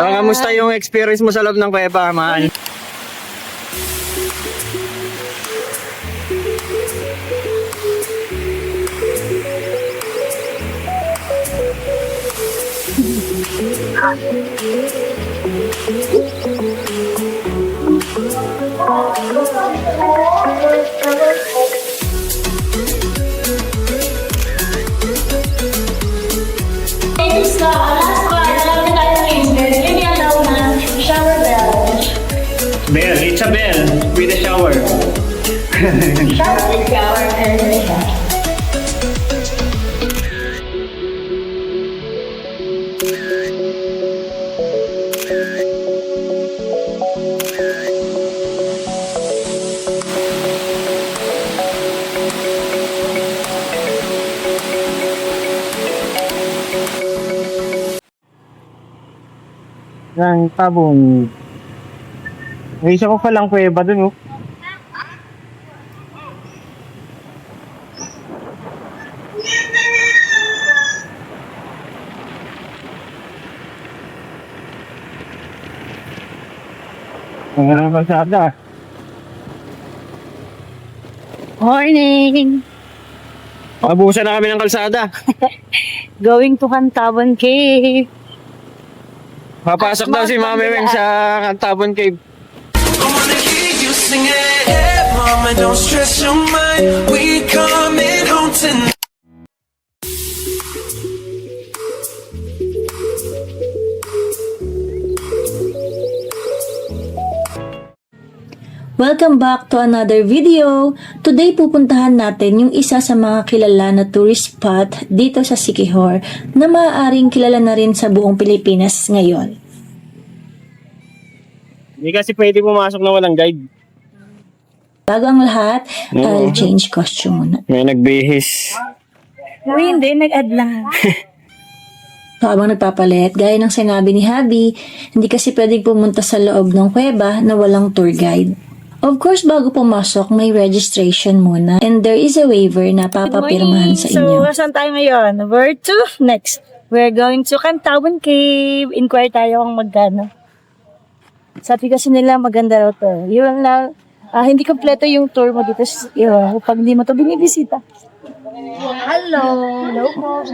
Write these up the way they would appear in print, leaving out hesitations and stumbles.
Kamusta yung experience mo sa loob ng kuweba, man? Bell, it's a bell with a shower. Ng tabong. May isa ko palang kuweba dun, oh. Ang harap kalsada. Morning! Abusan na kami ng kalsada. Going to Cantabon Cave. Papasok daw si Mami Weng sa Cantabon Cave. I wanna hear you sing it. Hey, mama, don't stress your mind. We coming home tonight. Welcome back to another video. Today pupuntahan natin yung isa sa mga kilala na tourist spot dito sa Siquijor na maaaring kilala na rin sa buong Pilipinas ngayon. Hindi kasi pwede pumasok na walang guide. Bago ang lahat, I'll change costume muna. May nagbihis. Uy, hindi. Nag-add lang. So, habang nagpapalit, gaya ng sinabi ni Habi, hindi kasi pwedeng pumunta sa loob ng kuweba na walang tour guide. Of course, bago pumasok, may registration muna. And there is a waiver na papapirmahan sa inyo. So, saan tayo ngayon? Where to? Next. We're going to Cantabon Cave. Inquire tayo kung magkano. Sabi kasi nila maganda raw to. Yun lang. Hindi kompleto yung tour mo dito. Yun, pag hindi mo to binibisita. Hello. Hello po.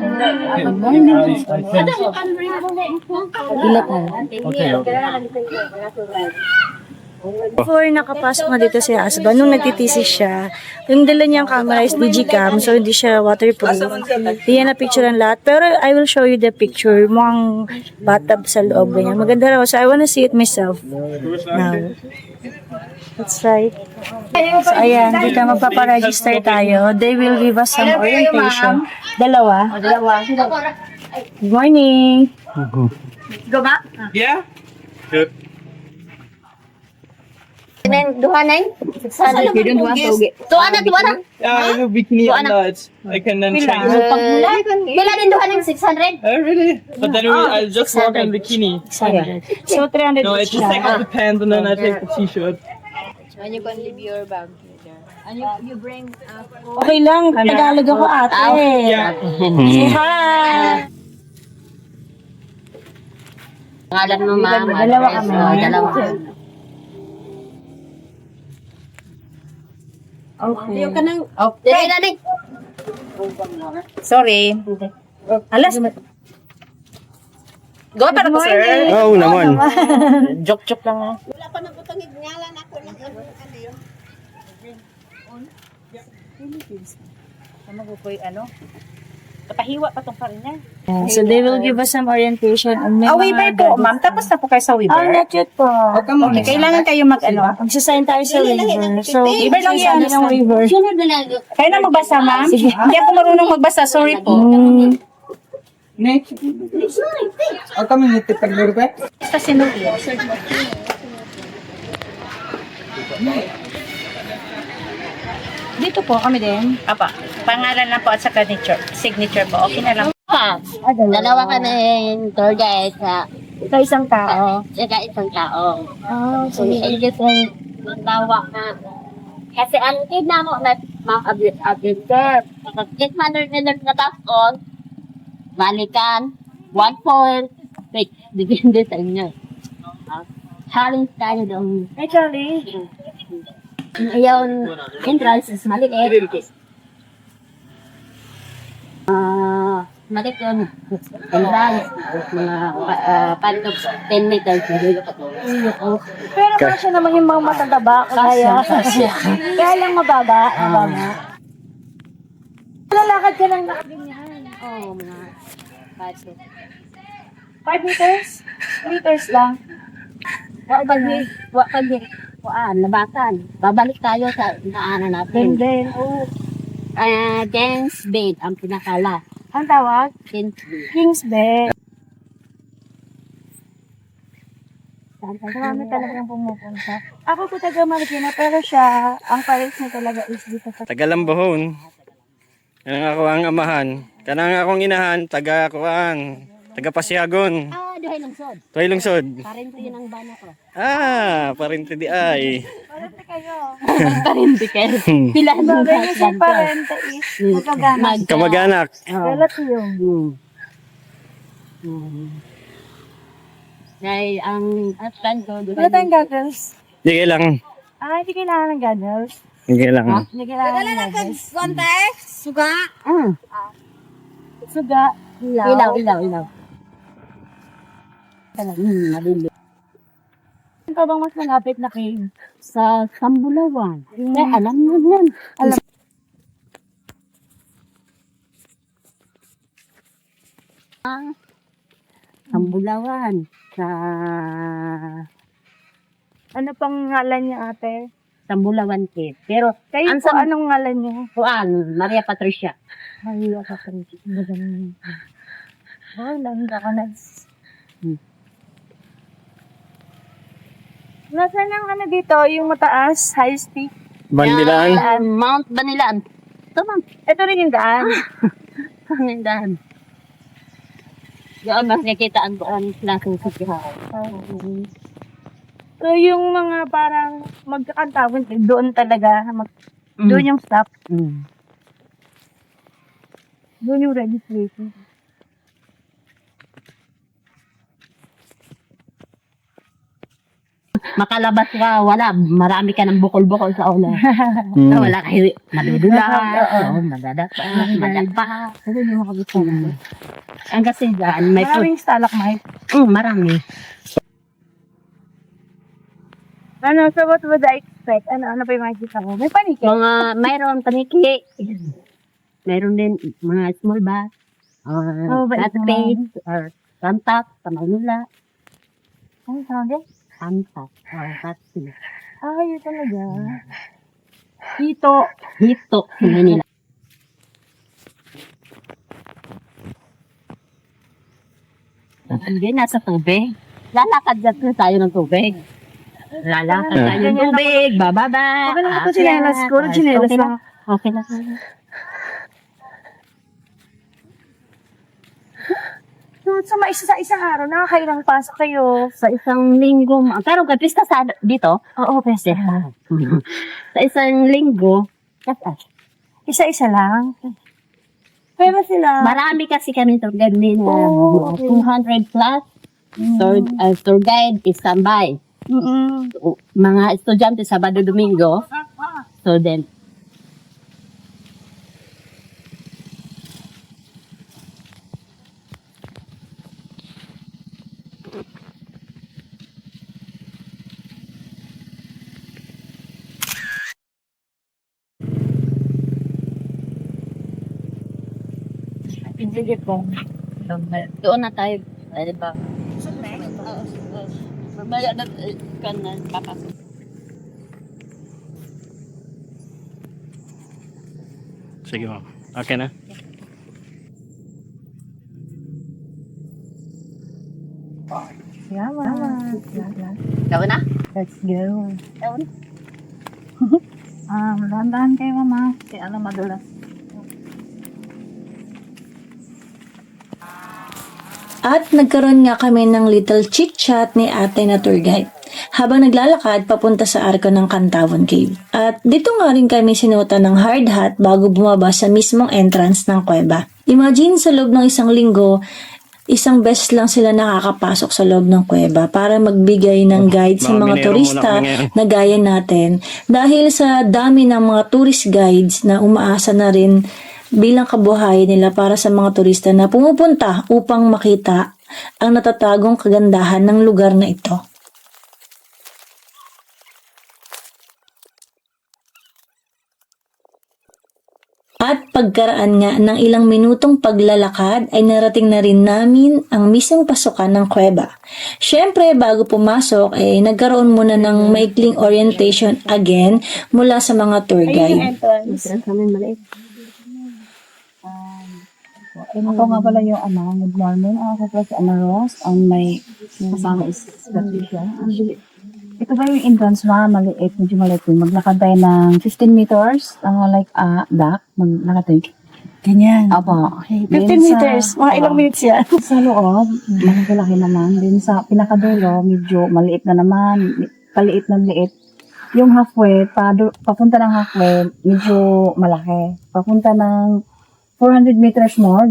Ilat na. Okay. Before nakapasok na dito si husband, nung nagtitisis siya, yung dala niyang camera is digicam, so hindi siya waterproof. Hindi niya na-picturean lahat. Pero I will show you the picture. Mukhang bathtub sa loob niya. Maganda raw. So I wanna see it myself now. That's right. So ayan, dito magpaparegister tayo. They will give us some orientation. Dalawa. Good morning. Go ba? Yeah? Good. Duha na yun? 600. Duha na. Yeah, bikini on that. I can then change. Wala din duha ng 600. Oh, really? But then I'll just walk in bikini. So 300 No, it just takes off the pants and then I take the t-shirt. And you can leave your bag there. And you bring Okay lang, Tagalog ako ate. Yeah. Say hi! Pangalan mo, ma'am. Dalawa kami. Dalawa. Okay. Dili na din. Sorry. Alas. Go para po, sir. Oo naman. Joke-joke lang ha. Wala pa nagutangig ngalan ako ng ano yun. Ano po yung ano? Papahiwa pa tong farin niya. So they will give us some orientation on may waiver po, ma'am. Tapos na po kayo sa waiver. Not yet po. Okay, kailangan kayo mag-ano. Magsasign tayo sa waiver. So, Waiver lang yan. ng waiver. Sunod na lang. Kayo na magbasa, ma'am? Hindi ako marunong magbasa. Sorry po. Basta sinuwi. Dito po kami din. Apa, pangalan na po at saka signature po. Okay na lang. Dalawa ka na yung tour guide sa Isang tao. isang tao. Oh, So, i-edit yung tawa na. Kasi ang tina mo na mga abiter. Kapag 600 na nagkatapon, balikan, 1 point, Wait, depende sa inyo. Challenge tayo doon. Ay, Charlie. Yung entrance is maliit. Maliit yun. Entrance, mga 5 to 10 meters. Pero kasya naman yung mga matandaba. Kaya lang mababa. Lalakad ka lang nakaganyan. Oo, mga 5 5 meters? Meters lang. labakan. Babalik tayo sa naanan natin. Then, James Bed, ang pinakala. ang tawag? James Bed. King's Bed. Marami talagang pumupunta. Ako po taga Marikina, pero siya, ang pares niya talaga is dito sa... Tagalambohon. Yan ako ang amahan. Kanang akong inahan, taga kuan. Taga Pasiagon. Duhay lungsod. Tuay lungsod. Parento yun ang bana ko. Parente di ay. Parente kayo. Parento kayo. Pila ng Sabi niyo si parente is magkaganak. Kamag-anak. Relative. Dahil ang husband ko, Wala tayong goggles. Di kailang. Hindi kailangan ng goggles. Di kailang. Hindi kailangan ng goggles. Suga. Suga. Ilaw. Malili. Ano pa bang mas malapit na cave? Sa Sambulawan. Alam mo yan. Sambulawan. Sa Ano pang ngalan niya, ate? Sambulawan Cave. Pero, Kayo Ang po, sam- anong ngalan niyo? Maria Patricia. Mahiwa ka pa rin. Langga ka na. Nasaan ang ano dito? Yung mataas? High speed? Bandilaan. Mount Banilaan. Ito, ma'am. Ito rin yung daan. Pamindahan. Doon mas nakita ang doon nasusukihan. So, yung mga parang magkakantawan, doon talaga. Doon yung stop. Doon yung registration. Makalabas ka, wala. Marami ka ng bukol-bukol sa ulo. So, wala kayo. Madudula. Madadapa. Madapa. Ang kasi dyan, may food. Maraming stalagmite. Marami. Ano, so what would I expect? Ano pa yung makikita mo? May paniki. Mayroon paniki. Mayroon din mga small bass. bait Cat paint. Or santak. Sa Manila. Ano tawag eh? Santak. Or cat paint. Yun talaga. Hito. Sa Manila. Hindi, nasa tubig. Lalakad dyan tayo ng tubig. Lalakad tayo ng tubig. Bababa. Okay lang ito chinelas ko. Chinelas Okay lang. Okay lang. So, sa isang araw, nakakailang pasok kayo. Sa isang linggo, pero pista sa dito. Oo, peste. Sa isang linggo, Isa-isa lang. Pero sila, marami kasi kami tour guide na okay. 200 plus. Tour guide is standby. Mga estudyante Sabado Domingo. So then, pinsigit po. doon na tayo. Ay, ba? Mamaya na ka na papasok. Sige ma'am. Okay na? Salamat. Gawin na? Let's go. Gawin na. Dahan-dahan kayo, mama. Kaya ano madulas. At nagkaroon nga kami ng little chit-chat ni ate na tour guide habang naglalakad papunta sa arko ng Cantawan Cave. At dito nga rin kami sinuotan ng hard hat bago bumaba sa mismong entrance ng kuweba. Imagine sa loob ng isang linggo, Isang beses lang sila nakakapasok sa loob ng kuweba para magbigay ng guide sa mga Mga minero turista muna kami ngayon. na gaya natin. Dahil sa dami ng mga tourist guides na umaasa na rin bilang kabuhayan nila para sa mga turista na pumupunta upang makita ang natatagong kagandahan ng lugar na ito. At pagkaraan nga ng ilang minutong paglalakad ay narating na rin namin ang mismong pasukan ng kuweba. Siyempre, bago pumasok ay nagkaroon muna ng maikling orientation again mula sa mga tour guide. Ako nga pala yung good morning. Ako pala si Rose. Ang may kasama is Patricia. Ito ba yung entrance maliit, medyo maliit yun. Maglakad tayo ng 15 meters, back, maglakad tayo. Ganyan. Apo. 15 meters. Mga ilang minutes yan. Sa loob, malaki naman. Din sa pinakadulo, medyo maliit na naman. Paliit na liit. Yung halfway, papunta ng halfway, medyo malaki. Papunta ng 400 meters more,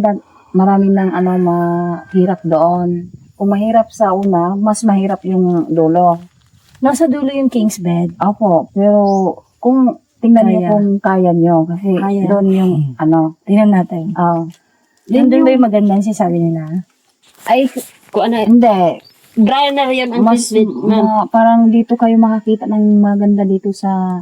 marami ng mahirap doon. Kung mahirap sa una, mas mahirap yung dulo. Nasa dulo yung King's Bed. Opo, pero kung tingnan niyo kung kaya niyo, kasi Kaya. doon yung Tingnan natin. Doon ba yung maganda yung sabi nila? Ay, kung ano, hindi, dry na rin ang mas King's Bed, ma'am. parang dito kayo makakita ng maganda dito sa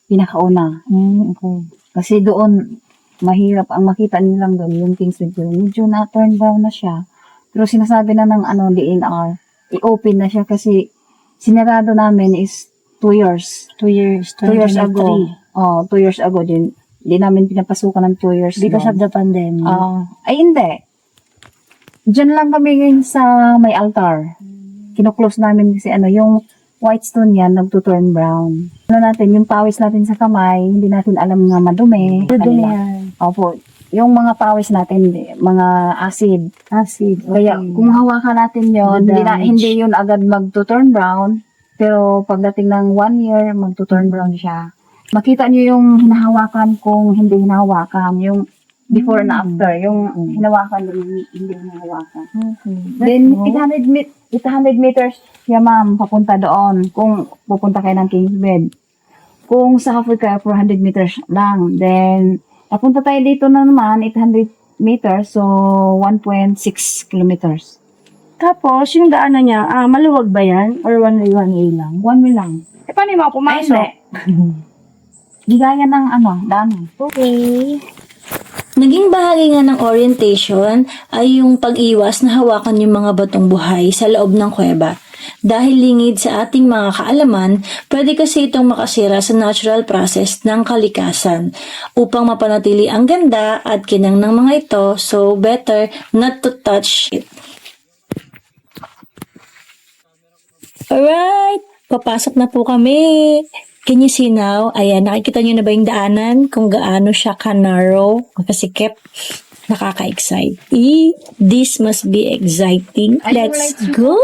pinakauna. Okay. Kasi doon, mahirap ang makita niyo lang doon, yung King's Bed doon. Medyo na-turn down na siya. Pero sinasabi na ng DNR, i-open na siya kasi sinarado namin is 2 years. 2 years. 2 years ago. 2 years ago din. Hindi namin pinapasukan ng 2 years. Because of the pandemic. Ay, hindi. Diyan lang kami ngayon sa may altar. Kinuklose namin kasi yung white stone yan, nagtuturn brown. Natin, yung pawis natin sa kamay, hindi natin alam nga madumi. Dudumi Kanila. yan. Opo. Yung mga pawis natin, mga acid. Acid. Kaya kung hawakan natin yon, hindi yun agad magto-turn brown. Pero pagdating ng 1 year, magto-turn brown siya. Makita niyo yung hinahawakan kung hindi hinahawakan. Yung before na after. Yung hinahawakan, hindi hinahawakan. Then, 800 meters siya ma'am, papunta doon. Kung pupunta kayo ng King's Bed. Kung sa Africa, 400 meters lang. Then, papunta tayo dito na naman, 800 meters, so 1.6 kilometers. Tapos, yung daanan niya, maluwag ba yan? Or one way lang? One way lang. Paano yung mga pumasok? Di gaya ng dami. Okay. Naging bahagi nga ng orientation ay yung pag-iwas na hawakan yung mga batong buhay sa loob ng kuweba. Dahil lingid sa ating mga kaalaman, pwede kasi itong makasira sa natural process ng kalikasan upang mapanatili ang ganda at kinang ng mga ito, so better not to touch it. Alright, papasok na po kami. Can you see now? Ayan, nakikita nyo na ba yung daanan? Kung gaano siya ka-narrow, kasikip, nakaka-excite. This must be exciting. Let's go!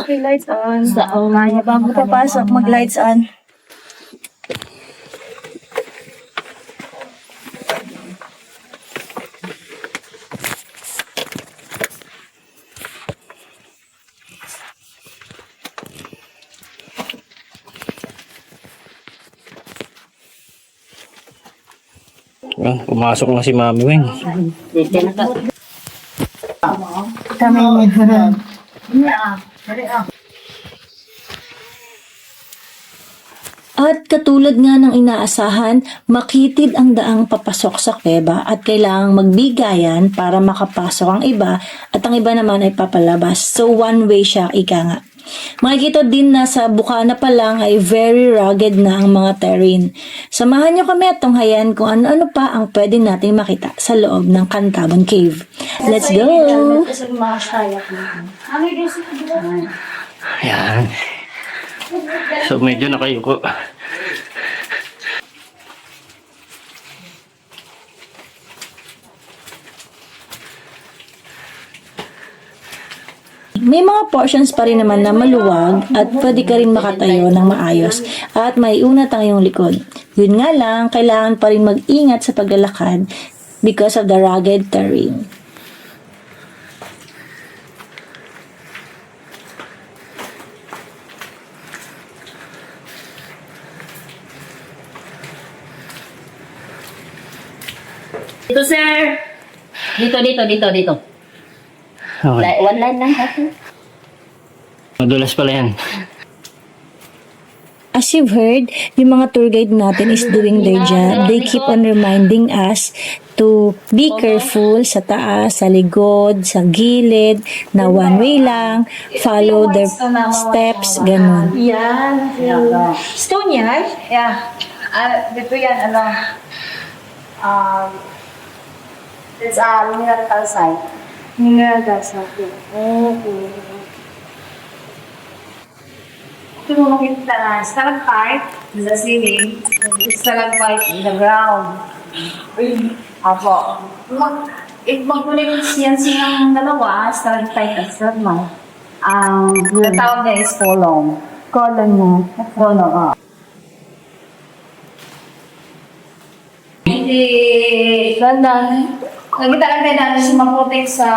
Okay, lights on. Bago papasok, mag-lights on. Pumasok na si Mami Weng. At katulad nga ng inaasahan, makitid ang daang papasok sa kuweba at kailangang magbigayan para makapasok ang iba at ang iba naman ay papalabas. So one way siya, ika nga. Makikita din na sa bukana pa lang ay very rugged na ang mga terrain. Samahan nyo kami at tunghayan kung ano-ano pa ang pwede nating makita sa loob ng Cantabon Cave. Let's go! Ayan. So medyo nakayuko. May mga portions pa rin naman na maluwag at pwede ka rin makatayo ng maayos at may unat ang iyong likod. Yun nga lang, kailangan pa rin mag-ingat sa paglalakad because of the rugged terrain. Dito, sir. Dito. Okay. One line lang kasi. Madulas pala yan. As you've heard, yung mga tour guide natin is doing their job. They keep on reminding us to be careful sa taas, sa likod, sa gilid, na one way lang, follow the steps, ganun. Yan. Stone yan? Yeah. Dito yan, it's a mineral calcite. Mineral calcite. Okay. Ito mo makita na stalactite in the ceiling, stalagmite in the ground. Apo. Mag-connect yan silang dalawa, stalactite at stalagmite. Ang tawag niya is column. Colon mo. Column, Hindi, dandan. Nakita lang tayo dati si maputing sa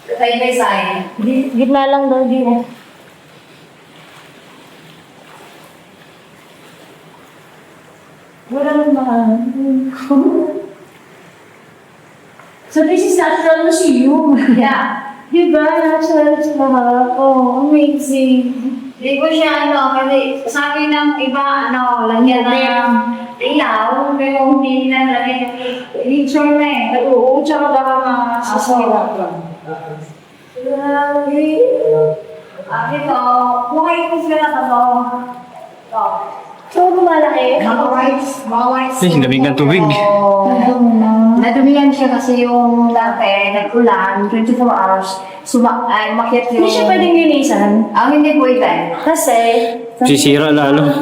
side by side. Gitna lang daw din. Wala naman. So this is natural museum. Yeah. Diba? Natural siya. Oh, amazing. Hindi ko siya kasi sa akin ng iba, lagyan ng ilaw, pero hindi na lagyan ng picture na eh. Oo, tsaka baka masasira ka. Grabe. Ito, buhay ko sila na ito. So, lumalaki? Mga whites. Ang daming kang tubig. Nadumihan siya kasi yung dati, nag-ulan, 24 hours, umakyat yung... Hindi siya pwedeng linisan. Hindi pwede. Kasi, Sisira lalo.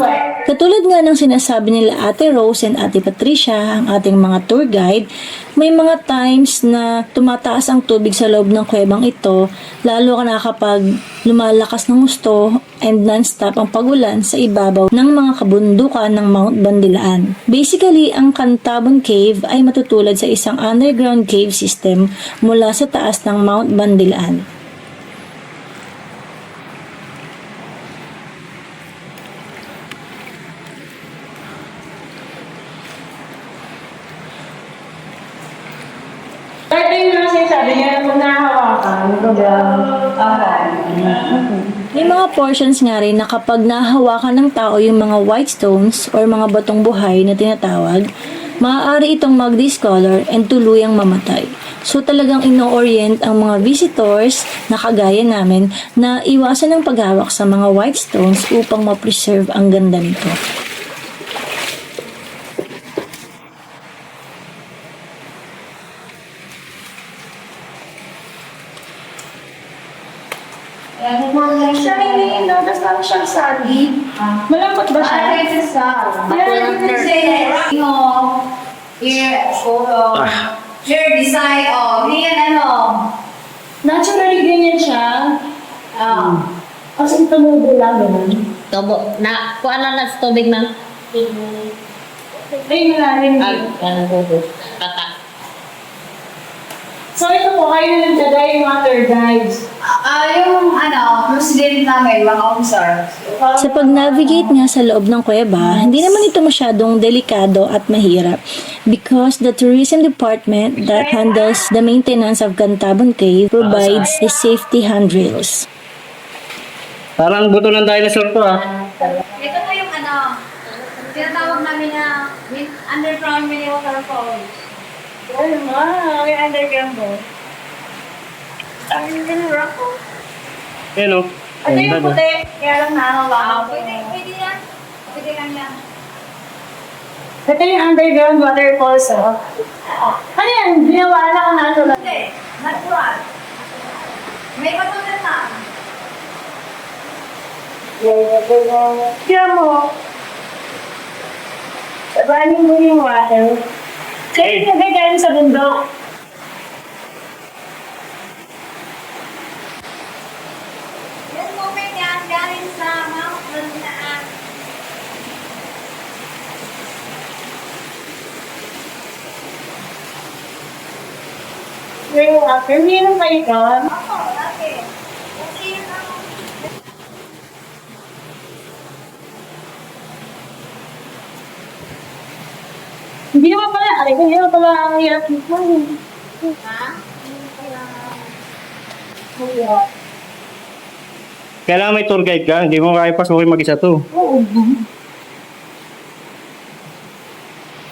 Katulad nga ng sinasabi nila Ate Rose and Ate Patricia, ang ating mga tour guide, may mga times na tumataas ang tubig sa loob ng kuwebang ito, lalo na kapag lumalakas ng gusto and non-stop ang pagulan sa ibabaw ng mga kabundukan ng Mount Bandilaan. Basically, ang Cantabon Cave ay matutulad sa isang underground cave system mula sa taas ng Mount Bandilaan. ito yung mga sinasabi niya, kung nahawakan, May mga portions nga rin na kapag nahawakan ng tao yung mga white stones or mga batong buhay na tinatawag, maaari itong mag-discolor and tuluyang mamatay. So talagang ino-orient ang mga visitors na kagaya namin na iwasan ang paghawak sa mga white stones upang ma-preserve ang ganda nito. siya hindi, tapos lang siyang sali. Malambot ba siya? Here, design, yan Naturally, ganyan siya. Kasi tumubo lang, gano'n. Tubo. Kuha lang sa tubig na. Ay, malalim din. Tatak. So, ito po, kayo na nagdagay yung mga tour guides. Yung president namin, mga officer. Sa pag-navigate nga sa loob ng kuweba, hindi naman ito masyadong delikado at mahirap because the tourism department that handles the maintenance of Cantabon Cave provides the safety handrails. Parang buto ng dinosaur to ah. Ito po yung tinatawag namin na underground mini waterfall. Ay, may underground mo. Ang ganda ko. Yan o. Ito yung puti, kaya lang nahawakan. Pwede yan. Pwede lang yan. Ito yung underground waterfalls, oh. Ano yan? Ginawa lang ang natural. Hindi. Natural. May patulan na. Kaya mo, running mo yung water. Kaya nagagaling sa bundok. Yung moment yan, galing sa Mount Bandilaan. Yung water, hindi naman kayo ikaw. Ako, lagi. Kasi yun ang Hindi naman pala Aray ko, yun pala ang hirap nito. Kailangan may tour guide ka. Hindi mo kaya pasukin mag-isa to.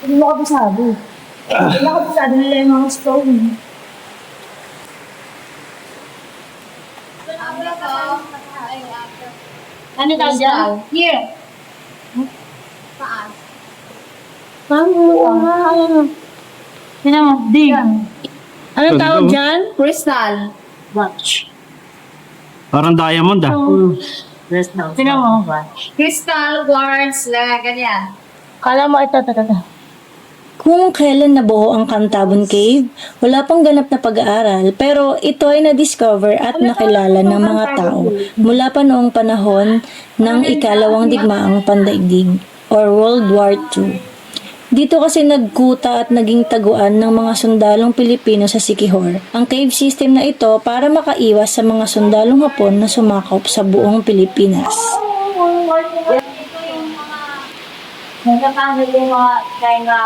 Hindi mo kabisado. Hindi mo kabisado nila yung mga stone. Ano tawag dyan? Here. Tignan mo, dig. Ano tawag dyan? Crystal. Watch. Parang diamond ah. Tignan mo. Crystal, quartz, ganyan. Kala mo ito. Kung kailan nabuo ang Cantabon Cave, wala pang ganap na pag-aaral, pero ito ay na-discover at nakilala ng mga tao mula pa noong panahon ng ikalawang digmaang pandaigdig or World War II. Dito kasi nagkuta at naging taguan ng mga sundalong Pilipino sa Siquijor. Ang cave system na ito para makaiwas sa mga sundalong Hapon na sumakop sa buong Pilipinas. Nagkakano yung mga China.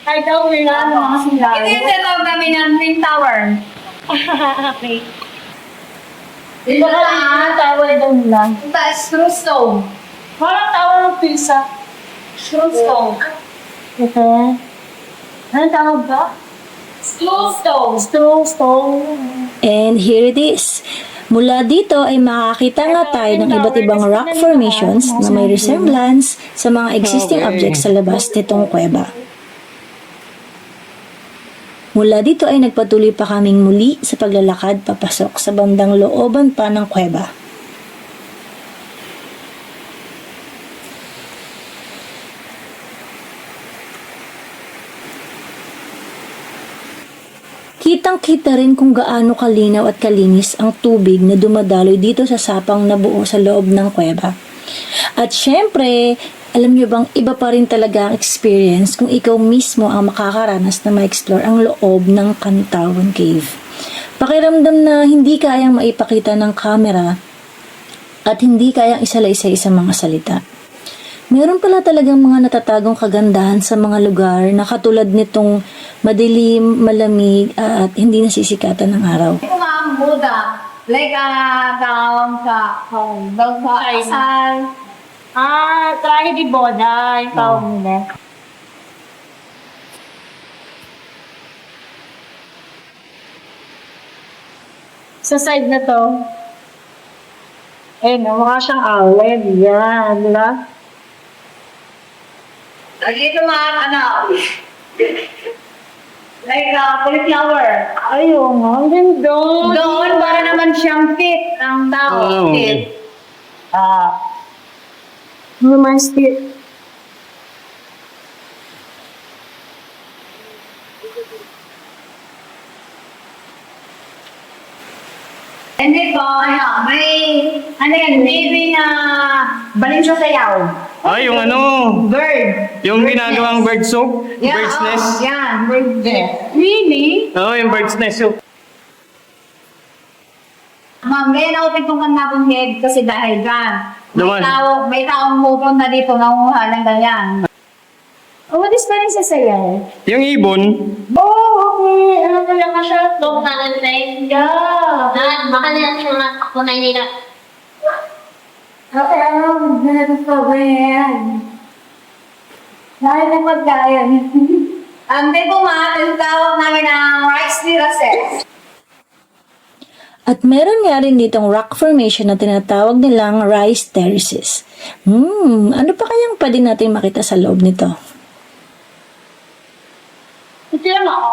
Ay, daw nila mga sundalo. Ito yung tinatawag namin ng Twin Tower. Okay. Dito ka lang, tower daw nila. Ito is screw stone. Parang tower ng pizza. Screw stone. Ito. Ano tawag ba? Screw stone. Stone. And here it is. Mula dito ay makakita nga tayo ng iba't ibang rock formations na may resemblance sa mga existing objects sa labas nitong kuweba. Mula dito ay nagpatuloy pa kaming muli sa paglalakad papasok sa bandang looban pa ng kuweba. Kitang-kita rin kung gaano kalinaw at kalinis ang tubig na dumadaloy dito sa sapang na buo sa loob ng kuweba. At syempre, alam nyo bang iba pa rin talaga ang experience kung ikaw mismo ang makakaranas na ma-explore ang loob ng Cantabon Cave. Pakiramdam na hindi kayang maipakita ng camera at hindi kayang isalaysay sa mga salita. Meron pala talagang mga natatagong kagandahan sa mga lugar na katulad nitong madilim, malamig at hindi nasisikatan ng araw. Ito nga ang Buddha. Like, down sa asal. Trahe di boda. Yung tawag nila. Sa side na to, mukha siyang awed. Yan, di ba? Dito mga like cauliflower. Ayun, ang ganda. Doon, para naman siyang fit ang tao. Oh. Fit. Naman stick. And dito, may na balin siya sayaw. Ay, yung ano, Bird. yung ginagawang bird soup, bird's nest. Yeah, bird nest. Really? Oo, yung bird's nest soup. Ma'am, may naupit kong Cantabon Head kasi dahil dyan. Duman. May taong pupunta dito, nanguha ng ganyan. Oh, what is pala sa sayaw? Yung ibon, Okay. Ano talaga siya? Dok na nalay. Yeah. Baka nila siya makakunay nila. Okay, ganito pa ba yan? Dahil na pagkain. Dito ma'am, tawag namin ang rice terraces. At meron nga rin ditong rock formation na tinatawag nilang rice terraces. Ano pa kayang pwede natin makita sa loob nito? Ito lang ako.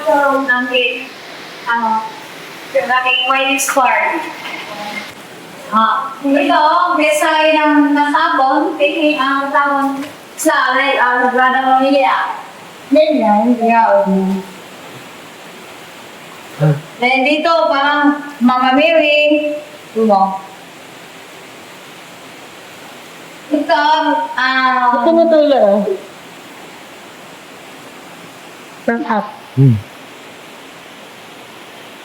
So, namin, yung aking wine square. Ito, desay ng nasabon, piki ang tawon sa alay, nagrada mo niya. Yan yan, yan. Then dito, parang Mama Mary, diba? Ito, Ito mo tulo. From up.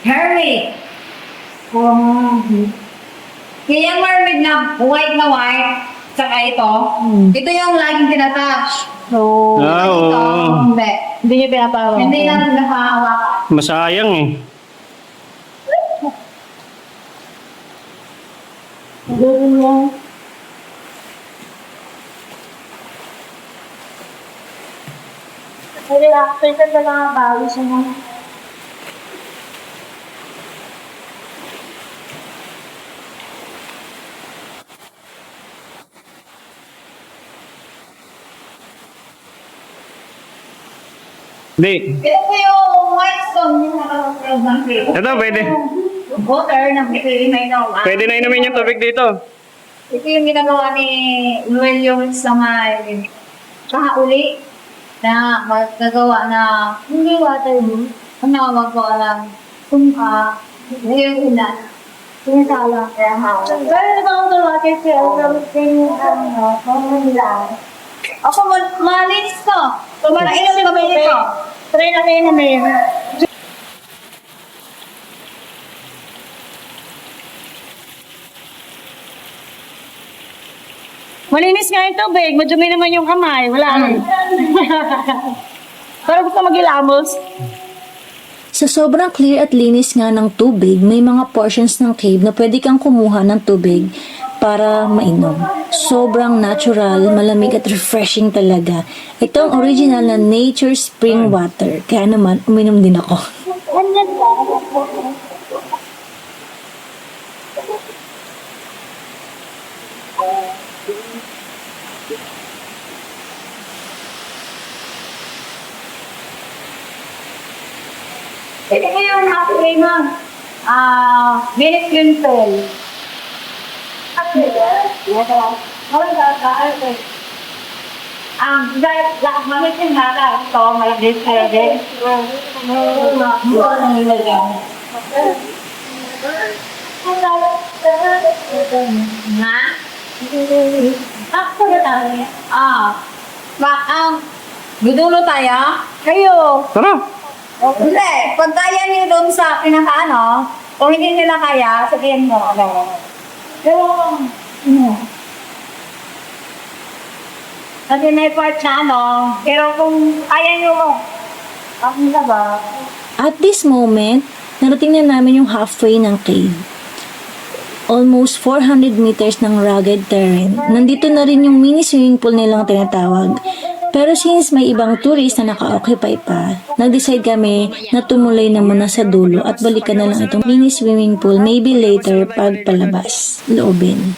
Hermit. Kaya yung mermaid na white, tsaka ito, ito yung laging tinatouch. So, Ah, ito, oo. hindi. Hindi niya pinapawa. Hindi lang nakahawakan. Masayang eh. Kasi after ka na nakabawi siya na. Hindi. Ito po yung white stone yung nakaroon ng cream. Ito, pwede. Water na may Pwede na inumin yung tubig dito. Ito yung ginagawa ni Noel yung sa may kahauli na magagawa na hindi water mo. Ano magawa lang sumka, yung ulan. Yung sala, kaya hawak. Pero naman ang water siya, ang yung pamula. Ako, malinis to. So, inom kami nito. Try natin na may. Malinis nga yung tubig. Madumi naman yung kamay. Wala. Pero gusto mag-ilamos. Sa sobrang clear at linis nga ng tubig, may mga portions ng cave na pwede kang kumuha ng tubig para mainom. Sobrang natural, malamig at refreshing talaga. Ito ang original na nature spring water. Kaya naman, uminom din ako. Ito ngayon, happy day mo. Minute Clinton. Dahil mamit yung nata, ito, malagis kayo din. Na? Ako na tayo. Gudulo tayo? Kayo. Tara! Hindi, pag kaya niyo doon sa pinakaano, kung hindi nila kaya, sabihin mo, Pero, kasi may part na pero kung kaya niyo mo, ako na ba? At this moment, narating na namin yung halfway ng cave. Almost 400 meters ng rugged terrain. Nandito na rin yung mini swimming pool nilang tinatawag. Pero since may ibang tourist na naka-occupy pa, nag-decide kami na tumuloy na muna sa dulo at balikan na lang itong mini swimming pool maybe later pag palabas, loobin.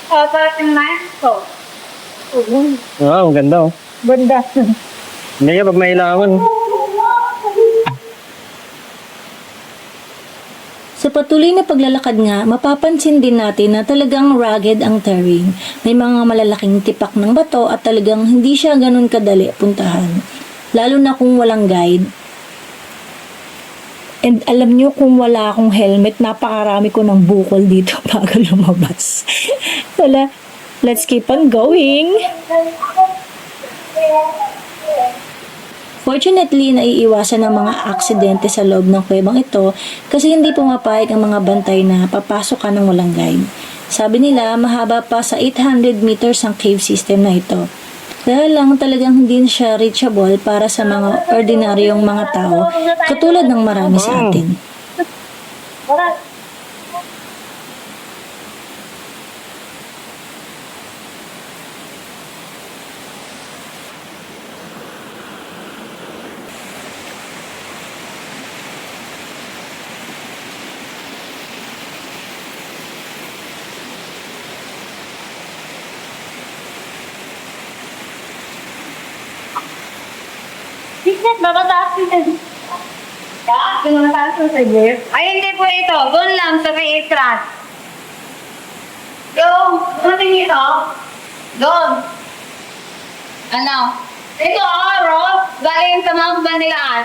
Parang yung knife ko. Wow, ang ganda oh. Banda. Hindi ka pag mailangan. Sa patuloy na paglalakad nga, mapapansin din natin na talagang rugged ang terrain. May mga malalaking tipak ng bato at talagang hindi siya ganun kadali puntahan. Lalo na kung walang guide. And alam nyo kung wala akong helmet, napakarami ko ng bukol dito bago lumabas. Wala, let's keep on going. Fortunately, naiiwasan ng mga aksidente sa loob ng kuwebang ito kasi hindi pumapayag ang mga bantay na papasok ka ng walang guide. Sabi nila, mahaba pa sa 800 meters ang cave system na ito. Kaya lang talagang hindi siya reachable para sa mga ordinaryong mga tao katulad ng marami sa atin. Ay, hindi po ito. Doon lang sa may extract. Yung, ano ito? Doon. Ano? Ito, Rose. Galing sa Mount Banilaan.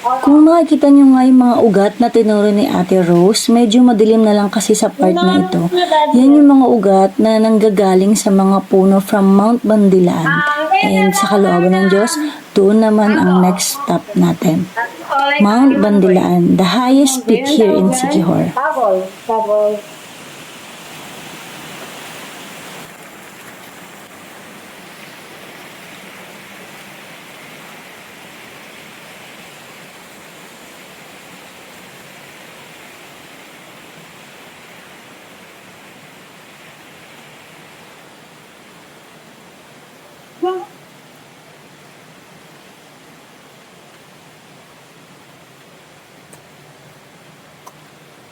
Kung makikita nyo nga yung mga ugat na tinuro ni Ate Rose, medyo madilim na lang kasi sa part na ito. Yan yung mga ugat na nanggagaling sa mga puno from Mount Bandilan. And sa kalooban ng Diyos, doon naman ang next stop natin. Mount Bandilan, the highest peak here in Siquijor.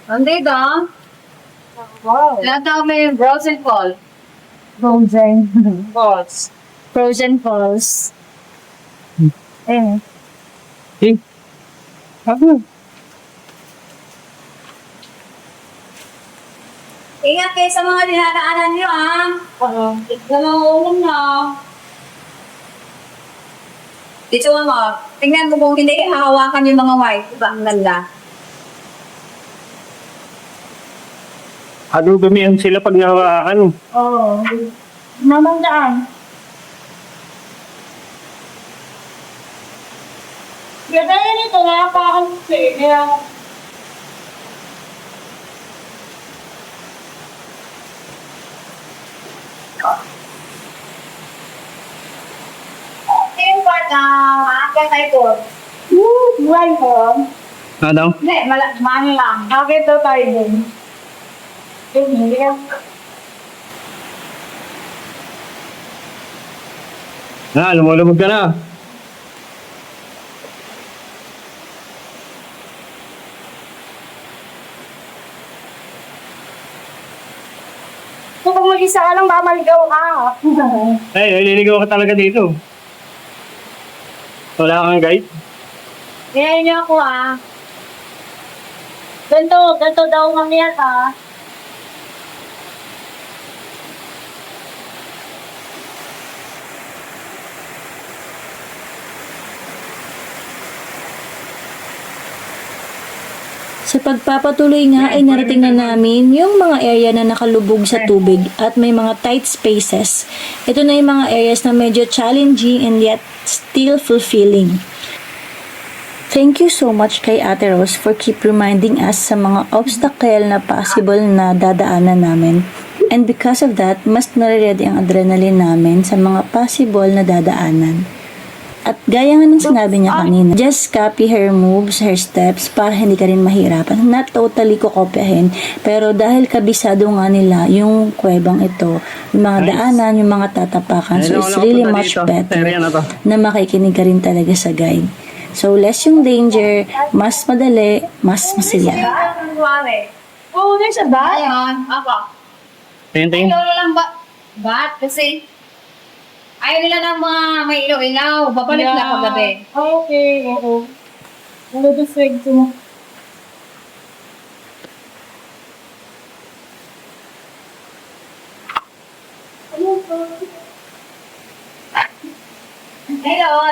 Nandito. Lahat na may frozen fall. Frozen. Falls. Frozen Falls. Eh, Ingat kayo sa mga dinadaanan nyo, ah. Oo. Dalawang na. Dito mo, tingnan mo kung hindi hahawakan yung mga white. Diba, ang ganda. ano gumihan sila pag nahawakan. Oo. Namang daan. Ganda yan ito, nakakaan kaya Yung part na maakyat tayo po. buhay ko. Ano? Hindi, mani lang. Bakit daw tayo dun? Hindi ka. Lumulubog ka na. Kung mag-isa ka lang, baka maligaw ka. Ay, naliligaw ka talaga dito. Wala kang guide? Kaya niyo ako ganito daw mamaya ka. Sa pagpapatuloy nga ay narating na namin yung mga area na nakalubog sa tubig at may mga tight spaces. Ito na yung mga areas na medyo challenging and yet still fulfilling. Thank you so much kay Ate Rose for keep reminding us sa mga obstacle na possible na dadaanan namin. And because of that, mas nare-ready ang adrenaline namin sa mga possible na dadaanan. At gaya nga ng sinabi niya kanina, just copy her moves, her steps, para hindi ka rin mahirapan. Not totally kokopyahin, pero dahil kabisado nga nila yung kuwebang ito, yung mga daanan, yung mga tatapakan, so it's really much better na makikinig ka rin talaga sa guide. So less yung danger, mas madali, mas masaya. Oo, there's a bat. Ayun, ako. Tingin. Ayaw lang ba? Bat? Kasi ayaw nila ng mga may ilaw-ilaw. Babalik na paggabi. Okay, oo. Ano the swag mo? Hello,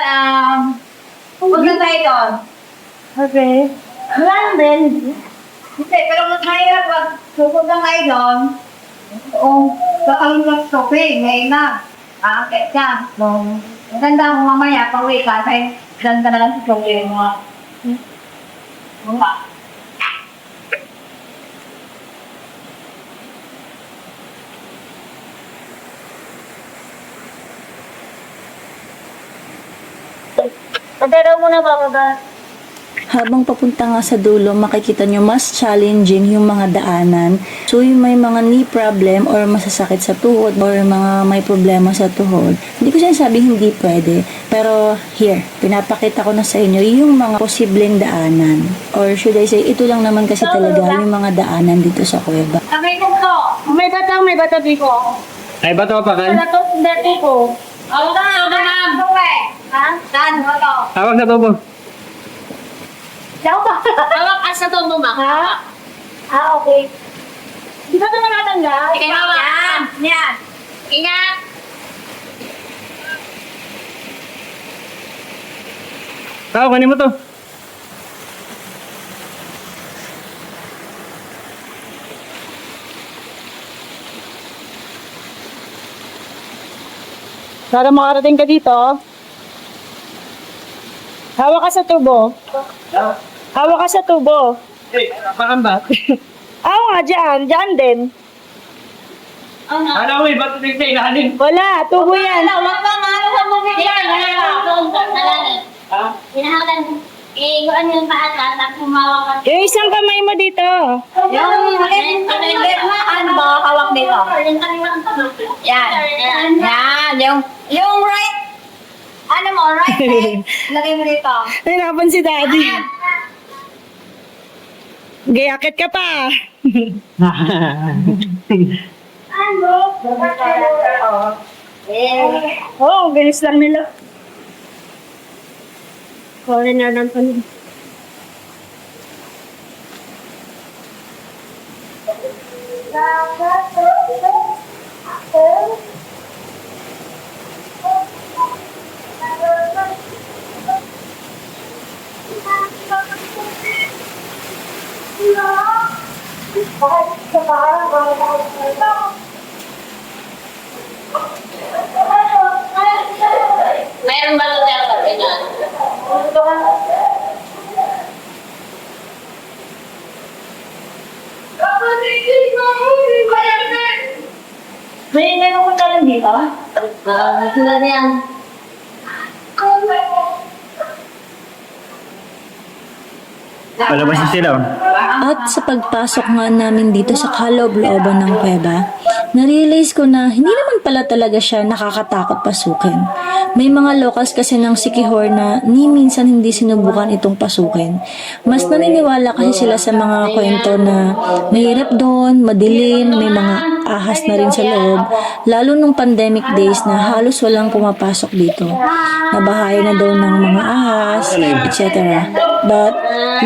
punta tayo doon. Okay. Wala lang din. Hindi, pero mas mahirap pag pupunta tayo doon. Oo, kakaroon ng shopping, may na. Aakit ka. Maganda kung mamaya, pauwi ka, kahit dyan ka na lang sa shopping mo. Pagdaraw mo na bababa. Habang papunta nga sa dulo, makikita nyo mas challenging yung mga daanan. So yung may mga knee problem or masasakit sa tuhod or mga may problema sa tuhod, hindi ko sinasabing hindi pwede. Pero here, pinapakita ko na sa inyo yung mga posibleng daanan. Or should I say, ito lang naman kasi talaga yung mga daanan dito sa kuweba. Sabi ko to. May bata dito. Ay, bato pa kan? Wala to, hindi ko. Ako na, ma'am. Ha? Saan? Ito. Hawak na tubo. Ikaw ba? Hawak ka sa tubo ma. Ha? Ah, okay. Di ba ito nakatanggal? Ikaw hawak. Yan. Yan. Ingat. Tao, kanin mo to. Para makarating ka dito, hawak ka sa tubo. Hawak ka sa tubo. Eh, pakan ba? Oo nga, dyan din. Alam mo, ba't ito yung ilalim? Wala, tubo yan. Wag ka nga. Ano ka mo bigyan? Ha? Hinahawakan. Iiwan yung paa ka, tapos humawak ka. Yung isang kamay mo dito. Ano ba hawak dito? Yung kanilang kamay. Yan. Yan. Yung right. Ano mo, right leg. Lagay mo dito. Hinapan si daddy. Gayakit ka pa. Oo, bilis lang nila. Foreigner ng pala. Mayroon ba ito sa ganyan? May meron ka lang dito? Sila yan. Palabas na sila. At sa pagpasok nga namin dito sa kaloob-looban ng kuweba, na-realize ko na hindi naman pala talaga siya nakakatakot pasukin. May mga locals kasi ng Siquijor na ni minsan hindi sinubukan itong pasukin. Mas naniniwala kasi sila sa mga kwento na mahirap doon, madilim, may mga ahas na rin sa loob, lalo nung pandemic days na halos walang pumapasok dito. Nabahay na daw ng mga ahas, etc. But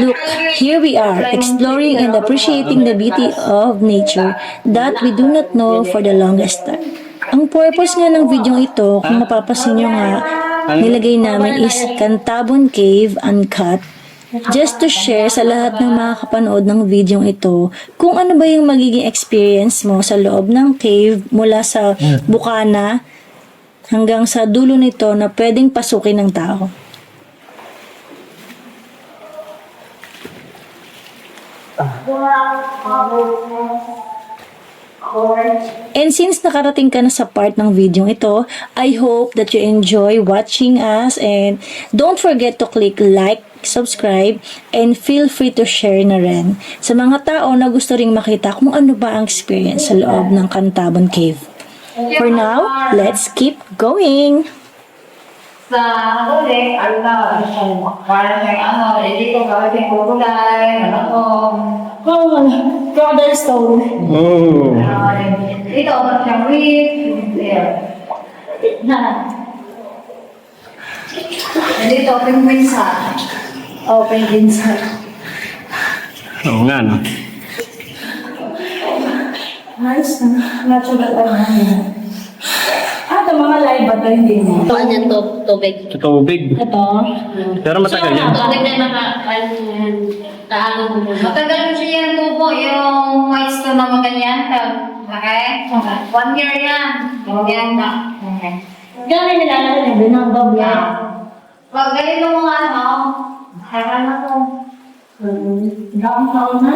look, here we are, exploring and appreciating the beauty of nature that we do not know for the longest time. Ang purpose nga ng video ito, kung mapapasin nyo nga, nilagay namin is Cantabon Cave Uncut, just to share sa lahat ng mga kapanood ng video ito kung ano ba yung magiging experience mo sa loob ng cave mula sa bukana hanggang sa dulo nito na pwedeng pasukin ng tao. And since nakarating ka na sa part ng video ito, I hope that you enjoy watching us and don't forget to click like, subscribe, and feel free to share na rin sa mga tao na gusto ring makita kung ano ba ang experience sa loob ng Cantabon Cave. For now, let's keep going! Sa uli, parang hindi ko gawin yung kulay, Brother Stone. Oh. Ito, siyang weed. Dito, penguin sa. Oh, penguin sa. Oo nga, no? Nice. Natural ano. Ito mga live ba ito? Hindi mo. Ito yan, tubig. Sa tubig. Ito. Pero matagal yan. Tubig na nakaano mo. Matagal mo siya yan tubo, yung white stone na maganyan. Okay? 1 year yan. Yan na. Okay. Gano'n nilalagay na binabab yan. Pag ganito mo nga, ano, harap na to. Daang taon na.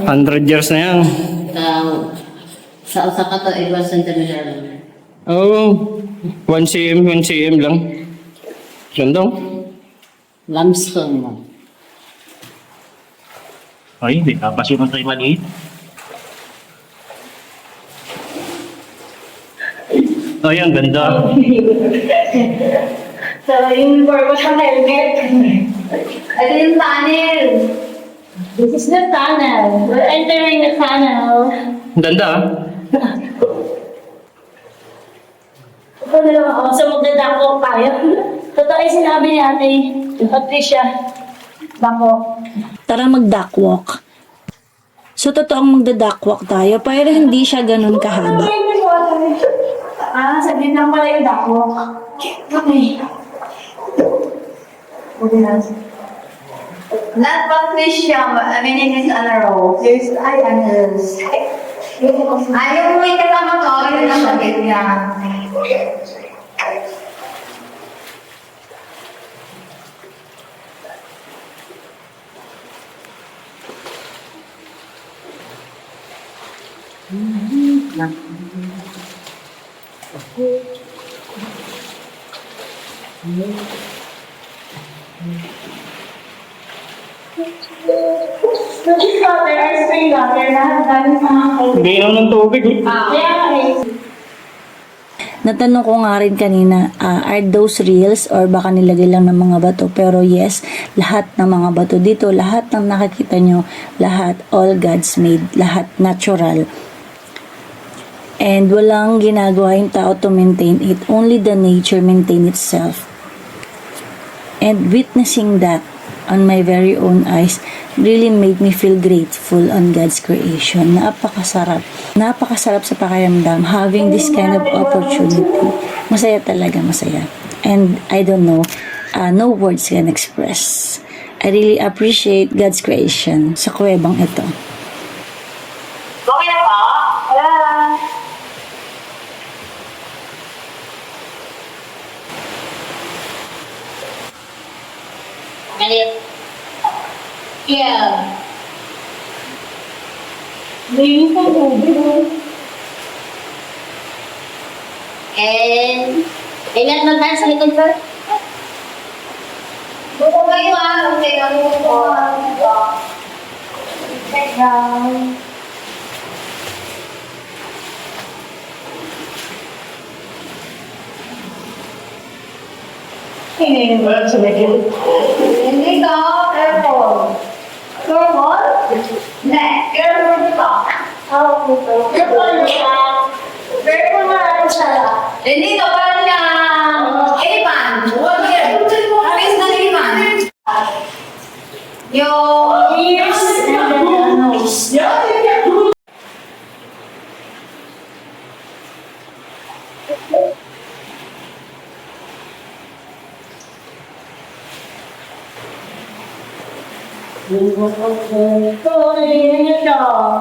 100 years na yan. Sa Osaka to, it was centimeter. Oo. 1 cm, 1 cm lang. Ganda. Limestone mo. Ay, hindi. Kapasukan tayo maliit. Ay, ang ganda. So, yung purpose ng helmet. Ito yung tunnel. This is the tunnel. We're entering the tunnel. Ang ganda, ah. Ito na lang ako sa magdadako tayo. Totoo yung sinabi ni Ate Patricia. Dako. Tara mag-duckwalk. So, totoong magda-duckwalk tayo, pero hindi siya ganun kahaba. Saglit lang pala yung dako. Okay. Not Patricia, but I mean, it is Anna Rose. There's, Anna Rose. Yung may kasama ko, yun ang sakit niya. Ice cream water na. Dami sa mga Hindi inom ng tubig. Kaya Natanong ko nga rin kanina, are those reels or baka nilagay lang ng mga bato? Pero yes, lahat ng mga bato dito, lahat ng nakikita nyo, lahat, all God's made, lahat natural. And walang ginagawa yung tao to maintain it. Only the nature maintain itself. And witnessing that on my very own eyes really made me feel grateful on God's creation. Napakasarap. Napakasarap sa pakiramdam having this kind of opportunity. Masaya talaga, masaya. And I don't know, no words can express. I really appreciate God's creation sa kuwebang ito. Okay na po? Galit. Yeah. Hindi ko And, ilan ba tayo sa likod ko? Buko kayo okay na po. Check down. Hindi ka, careful. Careful? Next, careful ka. Careful na rin siya. Hindi ka pa niya. Elephant. Face na elephant. Yung ears and then the nose.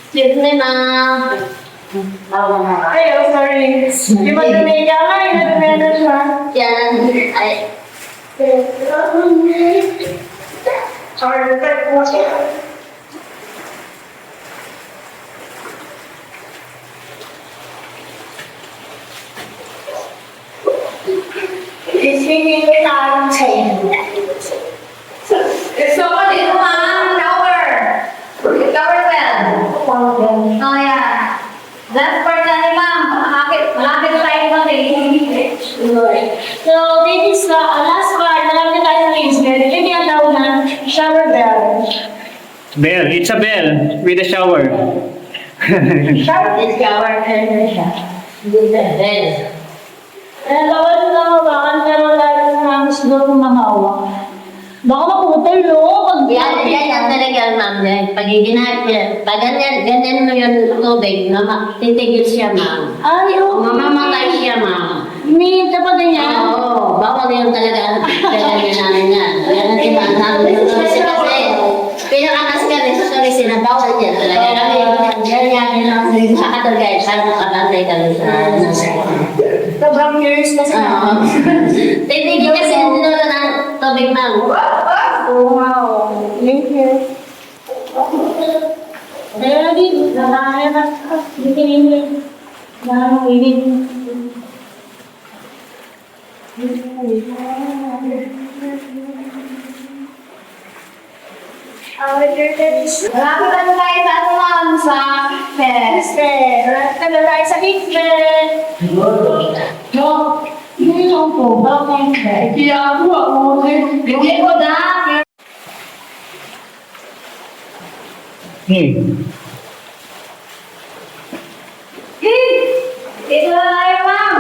Excuse me, ma'am. Ay, oh, sorry. Di ba dumi ka nga? Dumi na siya. Yan. Ay. Sorry, po siya. Isingin kita ang chain. So, dito ma'am, shower. Shower well. Oh, yeah. That's for the ma'am. Malapit tayo natin. So, this is the last part. Malapit tayo sa basement. Ito yung tawag na shower bell. Bell. It's a bell with a shower. Shower is shower. Eh, bawal na hawakan pero lalo na gusto ko mahawak. Baka maputol, no? Yan ang talaga, ma'am. Pag ganyan mo yung tubig, titigil siya, ma'am. Ay, oo. Mamamatay siya, ma'am. May tapos ganyan. Oo, bawal yung talaga. Ganyan namin yan. Yan ang sinasabi ng kasi pinakakas ka rin, sorry, sinabawal yan talaga. Kami, ganyan lang sa katulgay, para makabantay ka rin sa Sobrang years kasi na. titigil kasi yung tinuro ng tubig, ma'am. Wow. Thank you. Kaya din, nakaya na. Hindi Malapit tayo sa ano ma'am, sa fest. Tagal tayo sa basement. Hindi lang po. Bakit? Kaya ako. Bigyan ko na. Dito na tayo, ma'am.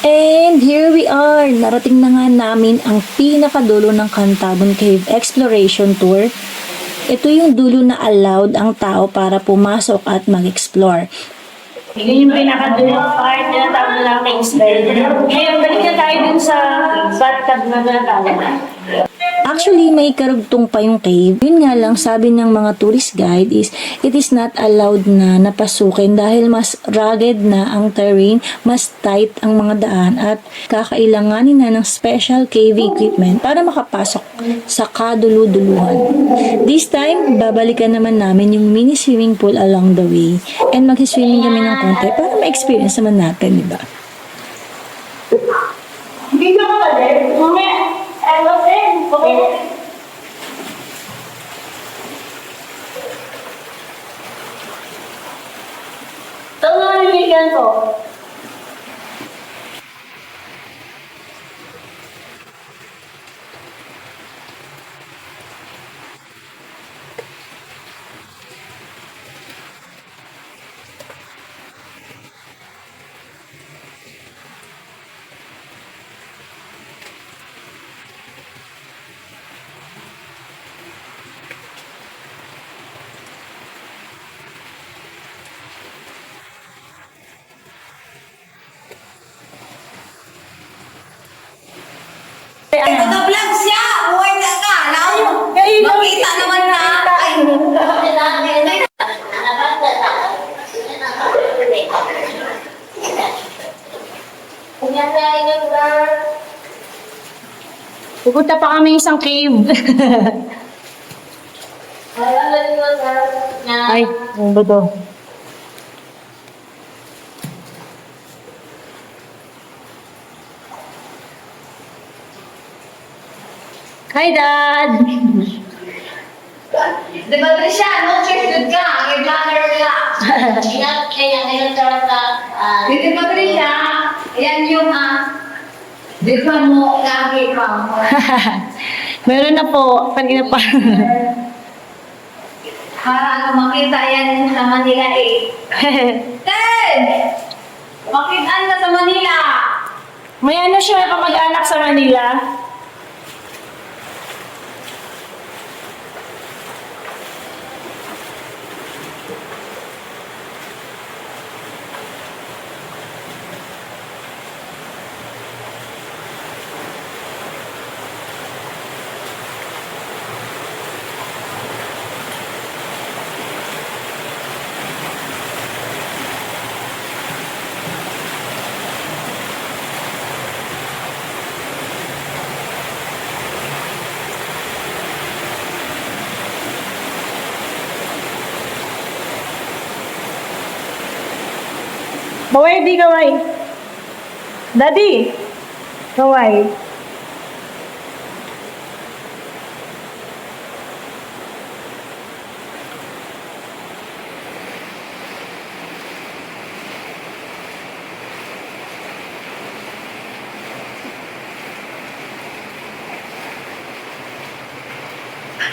And here we are. Narating na nga namin ang pinakadulo ng Cantabon Cave Exploration Tour. Ito yung dulo na allowed ang tao para pumasok at mag-explore. Yun yung pinakadulong part na tawag na lang Kingsbed. Ngayon, balik na tayo dun sa bathtub na natawag. Actually, may karugtong pa yung cave. Yun nga lang, sabi ng mga tourist guide is, it is not allowed na napasukin dahil mas rugged na ang terrain, mas tight ang mga daan at kakailanganin na ng special cave equipment para makapasok sa kadulu-duluhan. This time, babalikan naman namin yung mini swimming pool along the way and mag-swimming kami ng konti para ma-experience naman natin, di ba? Hindi ka ba din? Mamaya. I love it. Ito nga niligan ko. Nag-vlog siya! Buhay na ka! Makita naman na! Ay! Pupunta pa kami isang cave. Ay, ano ba to? Hi, Dad! Di ba, Trisha? No, check good ka. May planner ka. Di ba, Trisha? Yan yung di ba mo lagi pa mo? Meron na po. Kanina pa. Para makita yan sa Manila eh. Ted! Makita na sa Manila! May ano siya, kamag-anak sa Manila. Baway, di kaway. Daddy! Kaway.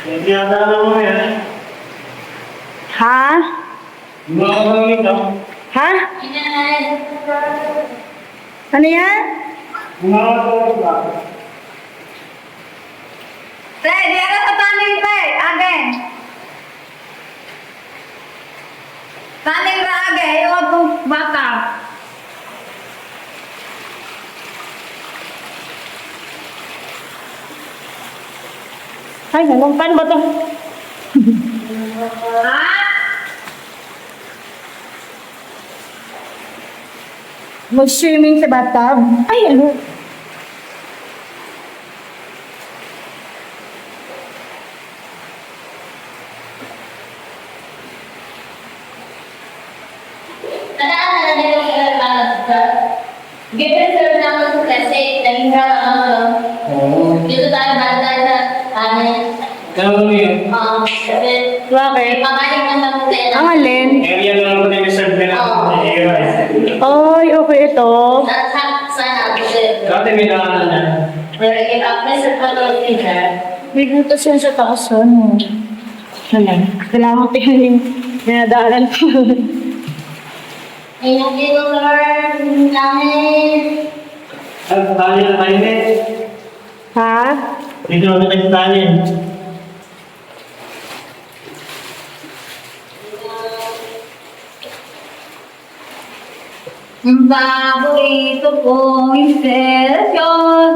Hindi ata alam mo yan. Ha? Mga ito. Ha? Ano yan? Mga ito. Ted, yan na sa taning, Ted! Again! Taning na again, yung abong bata. Ay, anong pan ba to? Mag-swimming sa bathtub. Ay, ano? Tandaan na dito sa given sir naman kasi naging dito tayo banda sa amin. Kaya mo yun. Kasi Bakit? pabalik na sa mutela. Ang alin? Area na lang po din reserve nila. Area. Ay, okay ito. Sana kasi. Dati may daanan na. Pero i-apply sa pag-order. Bigyan yan sa taas, ano? Kailangan ko tingnan yung dinadaanan ko. Ayun dito Lord, namin. Ay, tali na tayo din. Ha? Dito na tayo tali. Ang paborito kong inspirasyon.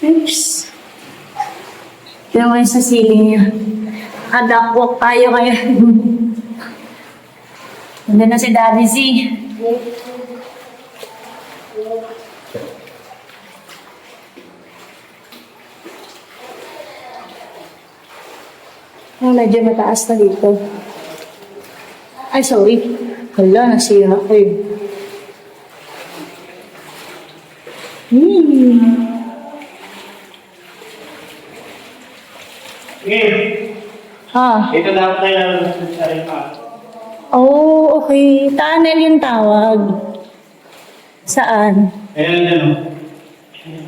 Oops. Pero ngayon sa ceiling niya. Adakwak tayo kaya. Nandun na si Daddy Z. Oh, medyo mataas na dito. Ay, sorry. Hala, nasira ko eh. Okay. Ah. Ito dapat tayo sa ipa. Oh, okay. Tunnel yung tawag. Saan? Ayan yan.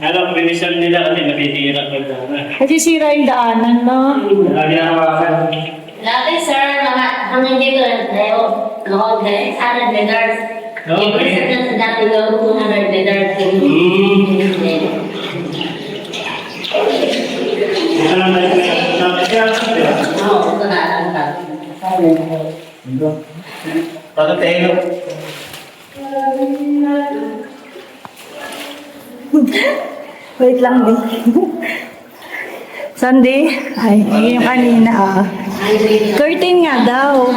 Alam, pinisal nila kasi natitira ko ito. Kasi sira yung daanan, no? Lagi na hawakan. Dati sir, mga hanggang dito tayo. Noon, 100 meters. Okay. Ibig sa dati yung 200 meters. Ito lang tayo pinag-nakasya. Oo, ito na lang. Patatelo. Wait lang din. Sunday? Ay, yung kanina ah. Curtain nga daw.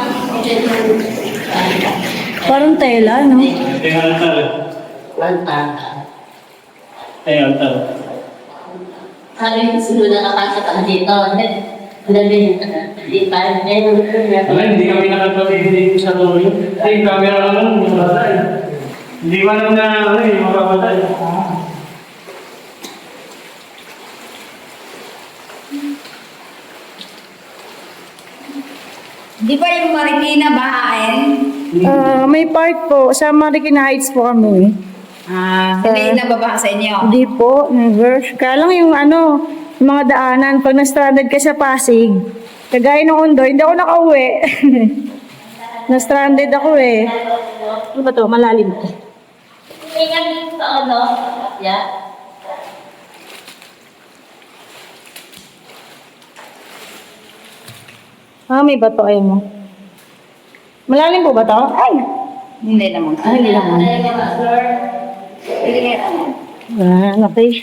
Parang tela, no? Ito yung altar. Ito yung altar. Sabi ko, sunod na kapasok ka dito. Hindi pa. Wala, hindi kami nakapagpapit dito sa tuloy. Ay, yung camera ka lang, hindi mabatay. Hindi ko alam na ano eh, makabatay. Di ba yung Marikina bahain? May part po. Sa Marikina Heights po kami. Hindi nababaha sa inyo. Hindi po, never. Kaya lang yung ano, yung mga daanan, pag na-stranded ka sa Pasig, kagaya ng Undo, hindi ako nakauwi. Na-stranded ako eh. Ano ba to? Malalim to. Tingnan dito, ano? Yeah. Ah, may bato ay mo. Malalim po ba to? Ay! Hindi naman. Ay, hindi naman. Hindi naman. Ah, okay.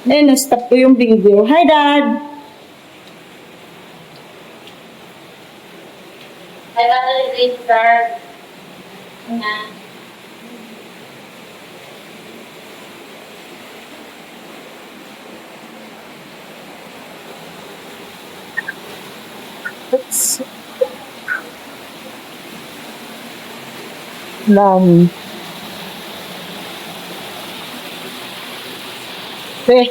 Eh, na-stop ko yung video. Hi, Dad! I got a green card. Nga. Oops. Lang. Eh.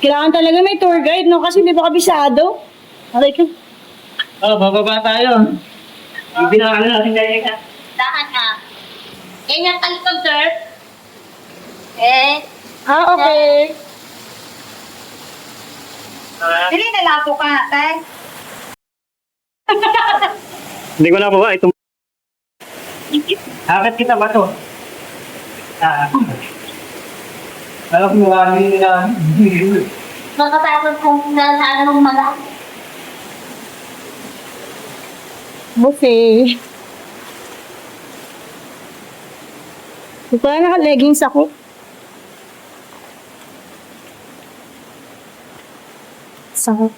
Kailangan talaga may tour guide, no? Kasi hindi pa kabisado. Aray ko. Oh, bababa tayo. Ibinaan natin kayo ka. Dahan na. Ganyan talikod, sir. Eh. Ah, okay. Hindi nalato ka, tay. Hindi ko na po ba, itong... Hakit kita ba to? Alam mo, kami na Makatakot kung saan ng mga. Buffet. Di ba naka-leggings ako? Sakit.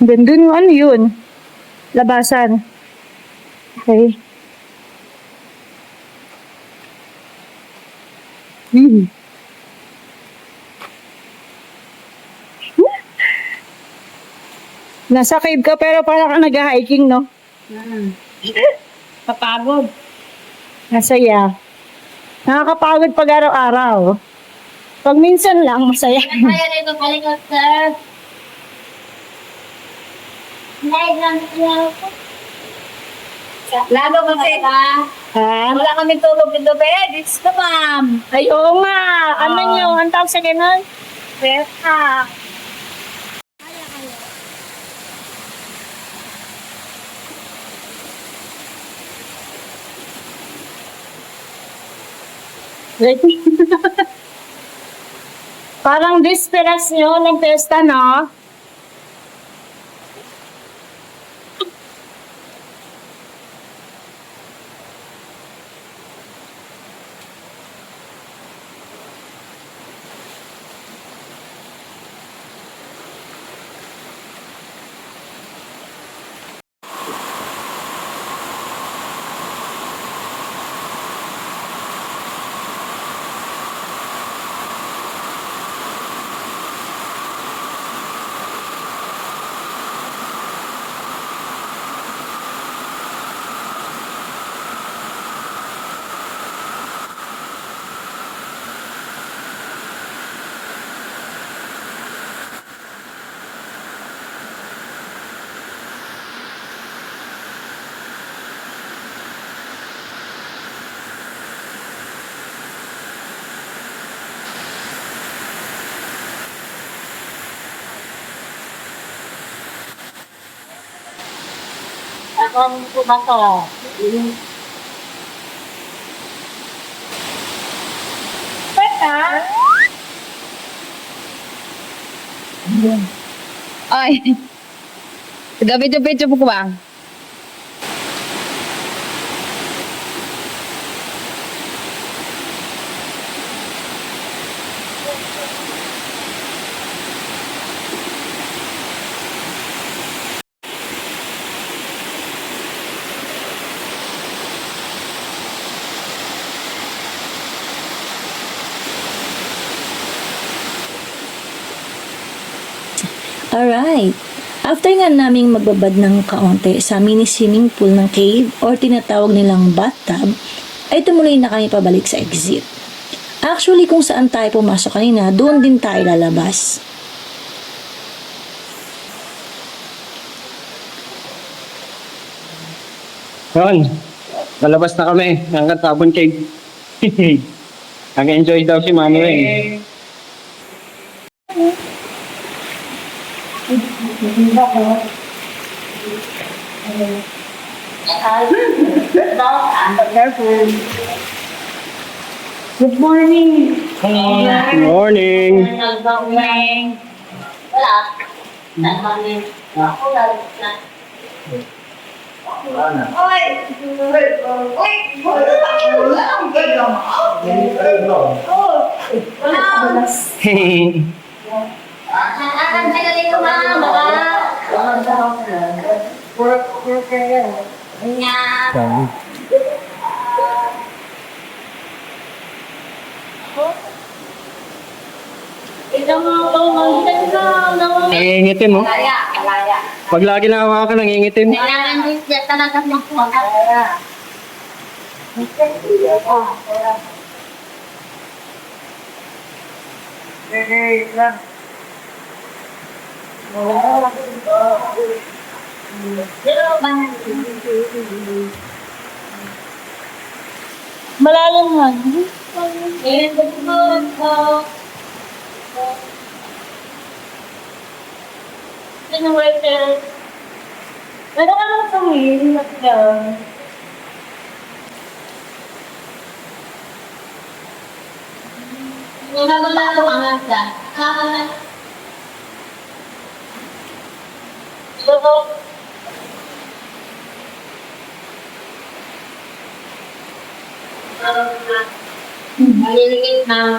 Ganda nung ano yun? Labasan. Okay. Nasa cave ka pero parang ka nag-hiking, no? Kapagod. Masaya. Nakakapagod pag araw-araw. Pag minsan lang, masaya. Kaya dito palikot, sir. Dahil lang siya. Lalo kasi, Ha? wala kami tulog dito, be. Diyos ko, ma'am. Ay, oo nga. Ano nyo? Ang tawag sa ganun? Beta. Parang disperas nyo ng pesta, no? Ang pumato. Ay. Gabi-gabi po ko ba? Alright. After nga naming magbabad ng kaunti sa mini swimming pool ng cave or tinatawag nilang bathtub, ay tumuloy na kami pabalik sa exit. Actually, kung saan tayo pumasok kanina, doon din tayo lalabas. Yun. Lalabas na kami. Ang Tabon Cave. Nag-enjoy daw si Mami Weng. Good morning. Good morning. Wala. Nagmamit. Ako lang. Ang tagal ito, ma'am. Nga. Ito Nangingitim mo. Kalaya. Pag lagi nahawakan, nangingitim. Kailangan din siya talaga magpuha. Malalim nga. Sino waiter? Ano ka lang sa Nagulalo ang asa. Malilingit na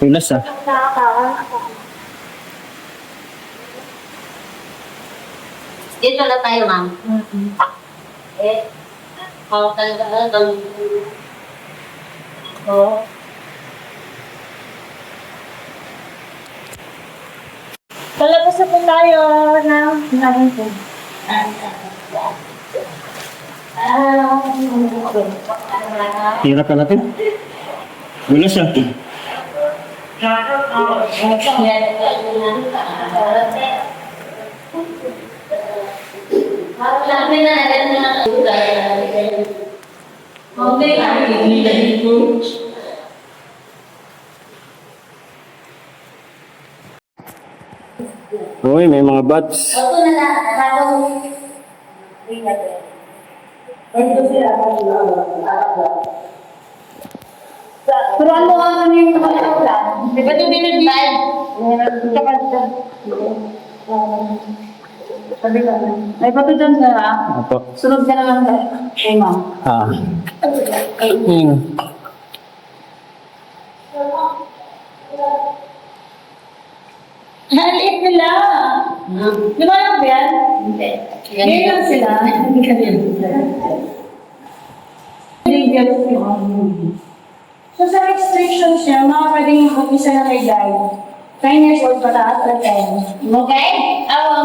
Pinas ah. dito na tayo, ma'am. Talaga. Palabas na po tayo ng namin po. Hirap ka natin. Pinas ah. Sabi na agad na Uy, may mga bats. Ito na lang, bagong Pero ano yung mga ulan? Di ba ito binibigay? May pato dyan sir ha? Apo. Sunod ka na lang kay ma'am. Ah. Halit nila. Di ba lang ba yan? Hindi. Ganyan lang sila. So sa restriction siya, mga pwedeng mag-isa na may guide. 9 years old pataas at 10. Okay?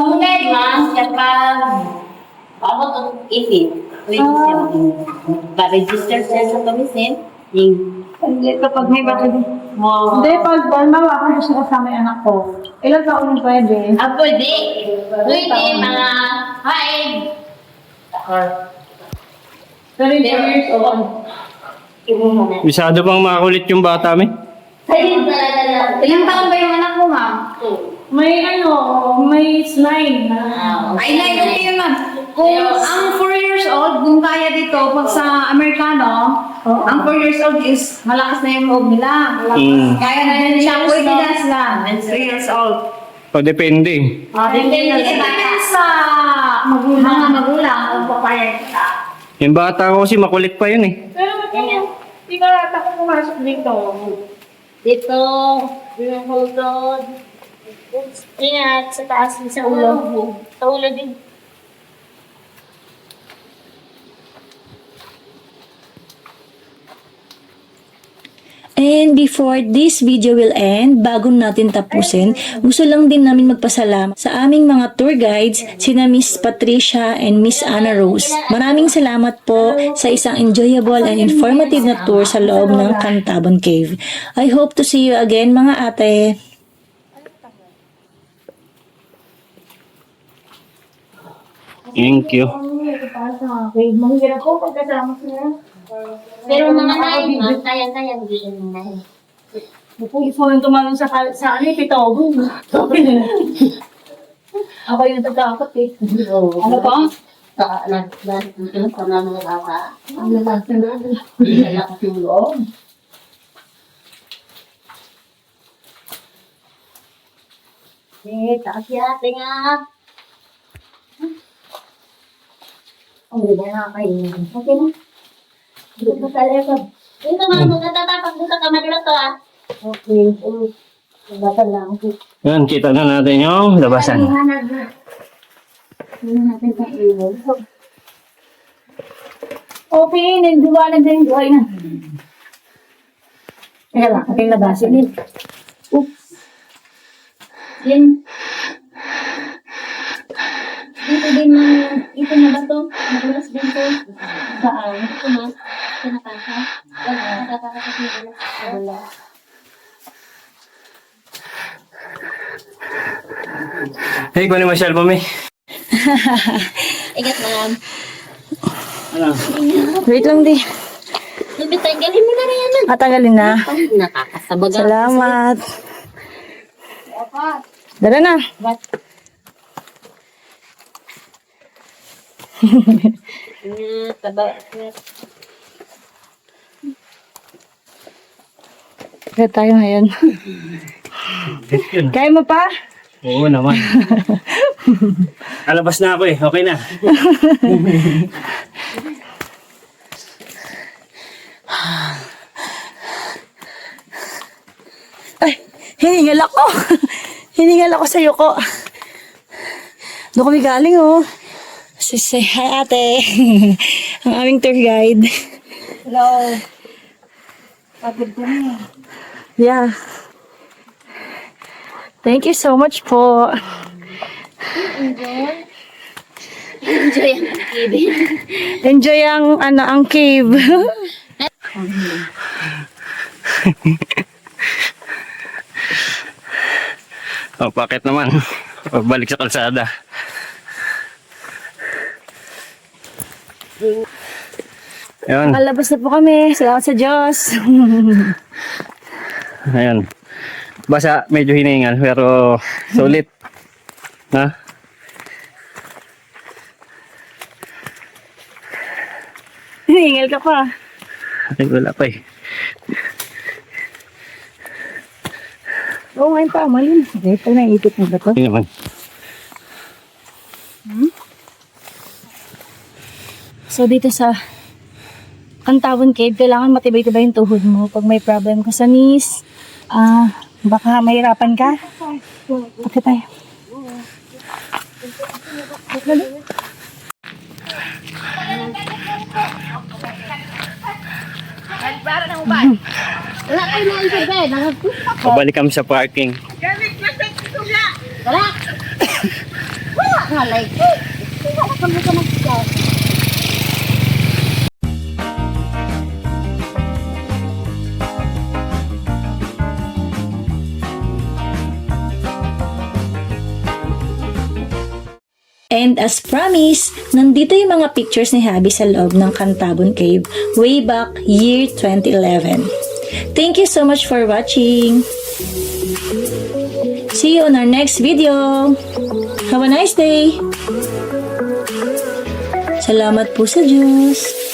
Mugay, ma'am, kapag abot ang 18, pwede siya mag-register siya sa komisin. Hindi, kapag may bato mo. Hindi, pag bawa ako siya kasama yung anak ko. Ilang taon yung pwede? Pwede. Pwede, mga 5. 32 years old. Bisado pang makulit yung bata, me. Ayun talaga lang. Ilang taon ba yung anak mo ma'am? May may slime na. Ay, okay yun ma'am. Kung ang 4 years old, kung kaya dito, pag sa Amerikano, ang 4 years old is malakas na yung loob nila. Kaya na din siya, pwede na sila. 3 years old. O, depende. Depende sa mga magulang kung papayag ka. Yung bata ko kasi makulit pa yun eh. Pero hindi ka rata ko pumasok dito. Dito, binahulog. Ingat sa taas din sa ulo. Sa ulo din. And before this video will end, bago natin tapusin, gusto lang din namin magpasalamat sa aming mga tour guides, sina Miss Patricia and Miss Anna Rose. Maraming salamat po sa isang enjoyable and informative na tour sa loob ng Cantabon Cave. I hope to see you again mga ate. Thank you. Mahirap ko pagkasama sila. Pero mga tayo, kaya-kaya hindi na. Kung ikaw yung tumalon sa pitogo. Ako yung natatakot eh. Ano po? Nagsunod ka na mga bata. Ang nagsunod. Wala kasi loob. Taas yate nga. Ang hindi na kayo. Okay na. Dito sa lekod. Dito mga magkatatapak dito ka maglato ah. Okay. Bata lang. Yan, kita na natin yung labasan. Okay, nagdiwanag din yung buhay na. Teka lang, ating labasin din. Oops. Yan. Dito na ba to? Nagulas din to. Saan? Ito na. Pinakasa. Wala. Nakakasas na wala. Hey, kunin mo siya album eh. Ingat ma'am. Ano? Wait lang di. Tanggalin mo na rin yan. Tanggalin na. Nakakasabagan. Salamat. Dala na. Kaya tayo ngayon. Kaya mo pa? Oo naman. Alabas na ako eh. Okay na. Ay, hiningal ako. Hiningal ako sa yuko. Doon kami galing oh. Say hi ate. Ang aming tour guide. Hello. Pagod ka niya. Yeah. Thank you so much po. Enjoy ang kibin. Enjoy ang cave. Oh, bakit naman? Balik sa kalsada. Ayun. Palabas na po kami. Salamat sa Diyos. Ayun. Basa, medyo hiningal, pero sulit. Ha? Hiningal ka pa. Ay, wala pa eh. Oo, ngayon pa. Malin. Okay, pag naipit mo ba ito? Hindi naman. So, dito sa Cantabon Cave, kailangan matibay-tibay yung tuhod mo. Pag may problem ka sa knees, baka mahirapan ka. Okay tayo. Wala kayo na intervene. Pabalik kami sa parking. Wala. Wala nga like. Wala kami ka mag-stop. And as promised, nandito yung mga pictures ni Habi sa loob ng Cantabon Cave way back year 2011. Thank you so much for watching. See you on our next video. Have a nice day. Salamat po sa Diyos.